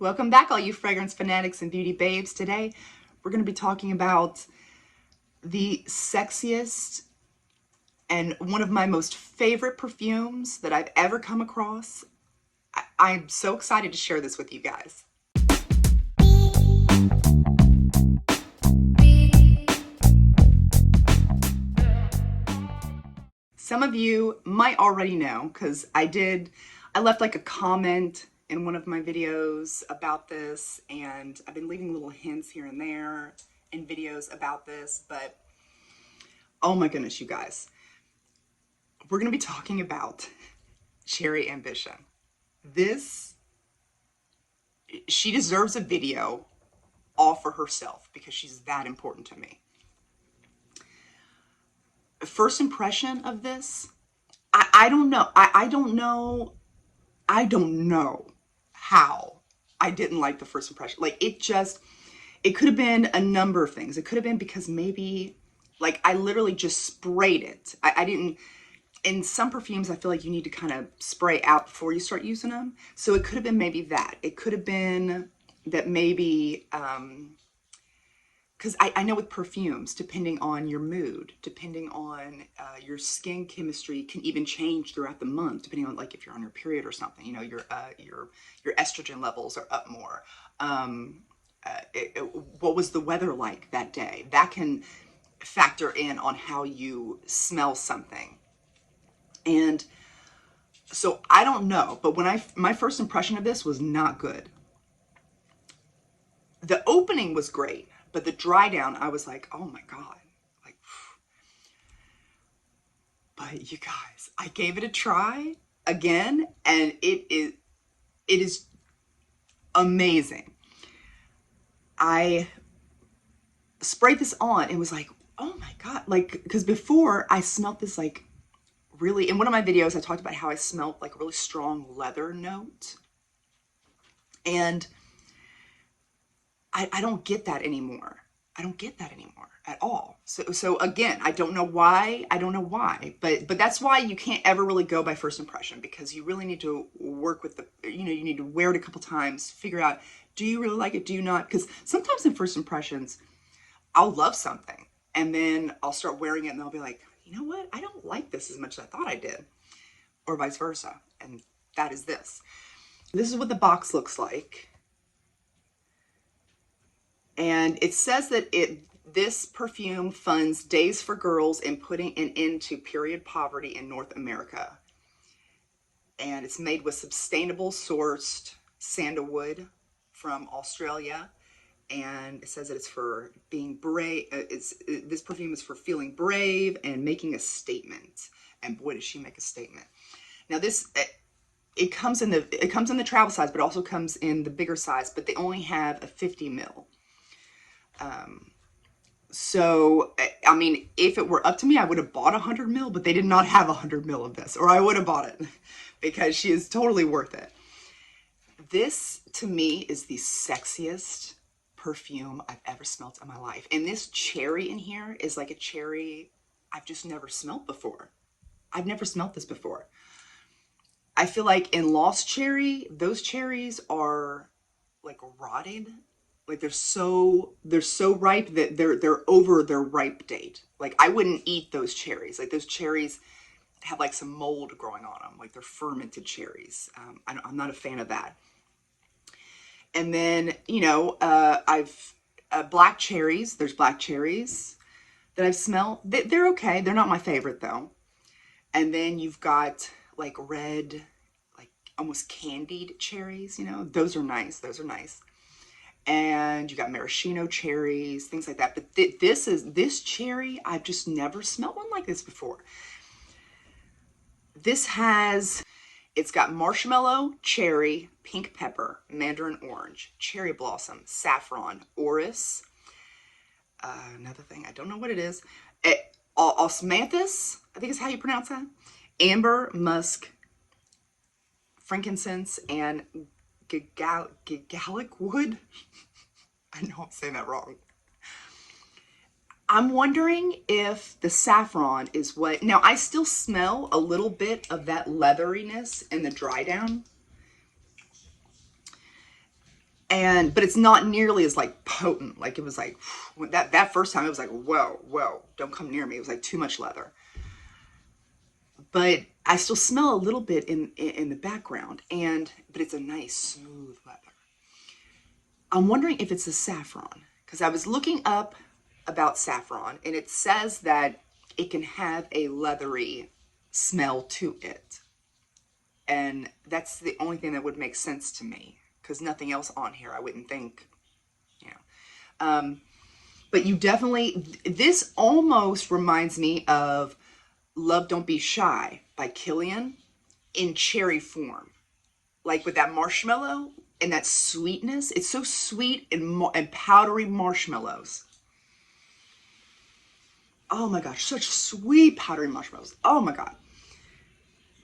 Welcome back, all you fragrance fanatics and beauty babes. Today, we're going to be talking about the sexiest and one of my most favorite perfumes that I've ever come across. I'm so excited to share this with you guys. Some of you might already know because I left like a comment in one of my videos about this, and I've been leaving little hints here and there in videos about this, but oh my goodness, you guys. We're going to be talking about Cherry Ambition. She deserves a video all for herself because she's that important to me. First impression of this, I don't know. I don't know how I didn't like the first impression. Like it could have been a number of things. It could have been because maybe like I literally just sprayed it. I didn't, in some perfumes, I feel like you need to kind of spray out before you start using them. So it could have been maybe that. It could have been that maybe, because I know with perfumes, depending on your mood, depending on your skin chemistry, can even change throughout the month, depending on like if you're on your period or something. You know, your estrogen levels are up more. What was the weather like that day? That can factor in on how you smell something. And so I don't know, but when my first impression of this was not good. The opening was great, but the dry down, I was like, oh my God. Like, but you guys, I gave it a try again, and it is amazing. I sprayed this on and was like, oh my God. Like, because before I smelled this like really, in one of my videos, I talked about how I smelled like a really strong leather note. And I don't get that anymore. I don't get that anymore at all. So again, I don't know why. But that's why you can't ever really go by first impression, because you really need to work with you need to wear it a couple times, figure out, do you really like it? Do you not? Because sometimes in first impressions, I'll love something and then I'll start wearing it and I'll be like, you know what? I don't like this as much as I thought I did, or vice versa. And that is this. This is what the box looks like. And it says that this perfume funds Days for Girls in putting an end to period poverty in North America. And it's made with sustainable sourced sandalwood from Australia. And it says that it's for being brave. This perfume is for feeling brave and making a statement. And boy, does she make a statement. Now it comes in the travel size, but also comes in the bigger size, but they only have a 50 ml. So, I mean, if it were up to me, I would have bought 100 ml, but they did not have 100 ml of this, or I would have bought it because she is totally worth it. This, to me, is the sexiest perfume I've ever smelled in my life. And this cherry in here is like a cherry I've just never smelled before. I've never smelled this before. I feel like in Lost Cherry, those cherries are like rotted. Like they're so ripe that they're over their ripe date. Like I wouldn't eat those cherries. Like those cherries have like some mold growing on them. Like they're fermented cherries. I'm not a fan of that. And then, you know, I've black cherries. There's black cherries that I've smelled. They're okay. They're not my favorite though. And then you've got like red, like almost candied cherries. You know, those are nice. Those are nice. And you got maraschino cherries, things like that. But this cherry, I've just never smelled one like this before. It's got marshmallow, cherry, pink pepper, mandarin orange, cherry blossom, saffron, orris. Another thing, I don't know what it is. Osmanthus, I think is how you pronounce that. Amber, musk, frankincense, and Gagalic wood. I know I'm saying that wrong. I'm wondering if the saffron is what, now I still smell a little bit of that leatheriness in the dry down. but it's not nearly as like potent. Like it was like that first time it was like, whoa, don't come near me. It was like too much leather. But I still smell a little bit in the background, but it's a nice smooth leather. I'm wondering if it's the saffron, because I was looking up about saffron, and it says that it can have a leathery smell to it. And that's the only thing that would make sense to me, because nothing else on here I wouldn't think, you know. But you definitely, this almost reminds me of Love Don't Be Shy by Killian in cherry form. Like with that marshmallow and that sweetness. It's so sweet and powdery marshmallows. Oh my gosh, such sweet powdery marshmallows. Oh my God.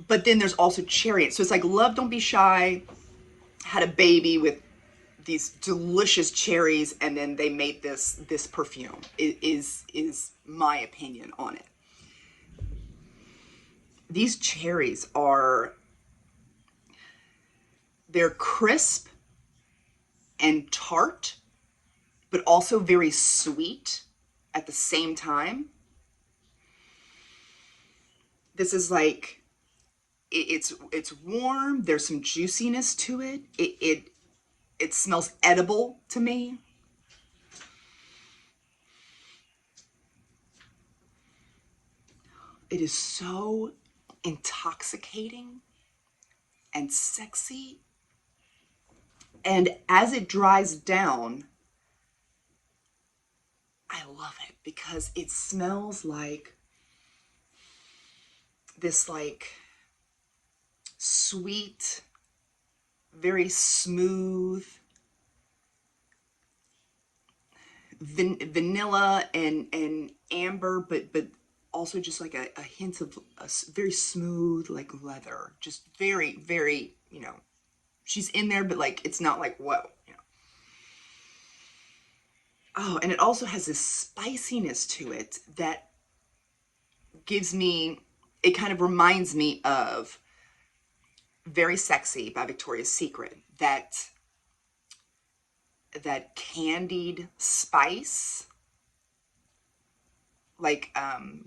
But then there's also cherry. So it's like Love Don't Be Shy had a baby with these delicious cherries, and then they made this perfume. It is my opinion on it. These cherries they're crisp and tart, but also very sweet at the same time. This is like, it's warm. There's some juiciness to it. It smells edible to me. It is so intoxicating and sexy. And as it dries down, I love it because it smells like this like sweet, very smooth vanilla and amber, but also just like a hint of a very smooth like leather. Just very, very, you know, she's in there, but like it's not like whoa, you know. Oh, and it also has this spiciness to it that gives me, it kind of reminds me of Very Sexy by Victoria's Secret. That candied spice, like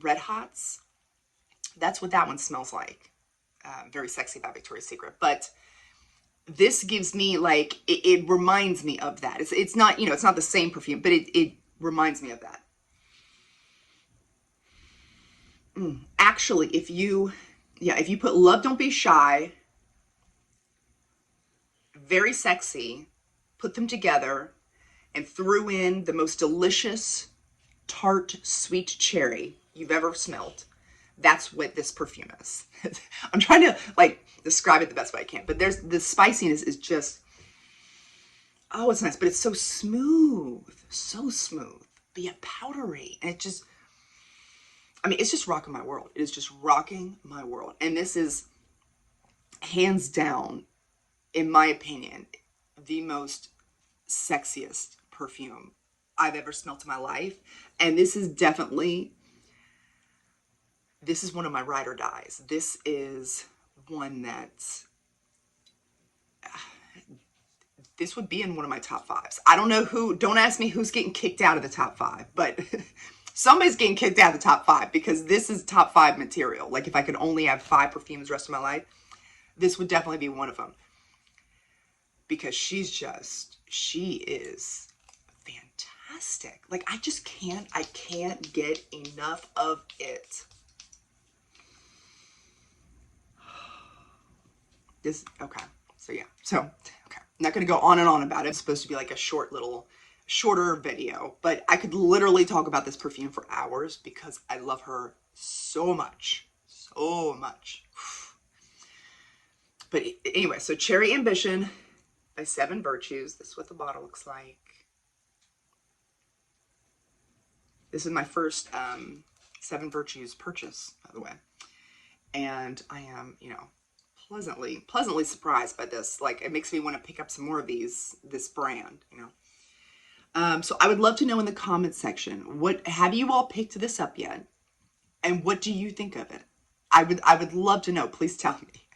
Red Hots. That's what that one smells like. Very Sexy by Victoria's Secret. But this gives me like, it reminds me of that. It's not, you know, it's not the same perfume, but it reminds me of that. Actually, if you put Love Don't Be Shy, Very Sexy, put them together, and threw in the most delicious, tart, sweet cherry you've ever smelled, that's what this perfume is. I'm trying to like describe it the best way I can, but the spiciness is just, oh, it's nice, but it's so smooth, but yet powdery, and it just, I mean, it's just rocking my world. It is just rocking my world. And this is hands down, in my opinion, the most sexiest perfume I've ever smelled in my life. And this is definitely, this is one of my ride or dies. This is one that's, this would be in one of my top fives. I don't know who, don't ask me who's getting kicked out of the top five, but somebody's getting kicked out of the top five because this is top five material. Like if I could only have 5 perfumes the rest of my life, this would definitely be one of them. Because she is fantastic. Like I can't get enough of it. Okay. So yeah. Okay. I'm not going to go on and on about it. It's supposed to be like a shorter video, but I could literally talk about this perfume for hours because I love her so much. So much. But anyway, so Cherry Ambition by 7 Virtues. This is what the bottle looks like. This is my first 7 Virtues purchase, by the way. And I am, you know, pleasantly surprised by this. Like, it makes me want to pick up some more of this brand, you know. So I would love to know in the comments section, have you all picked this up yet? And what do you think of it? I would love to know. Please tell me.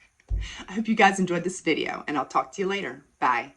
I hope you guys enjoyed this video, and I'll talk to you later. Bye.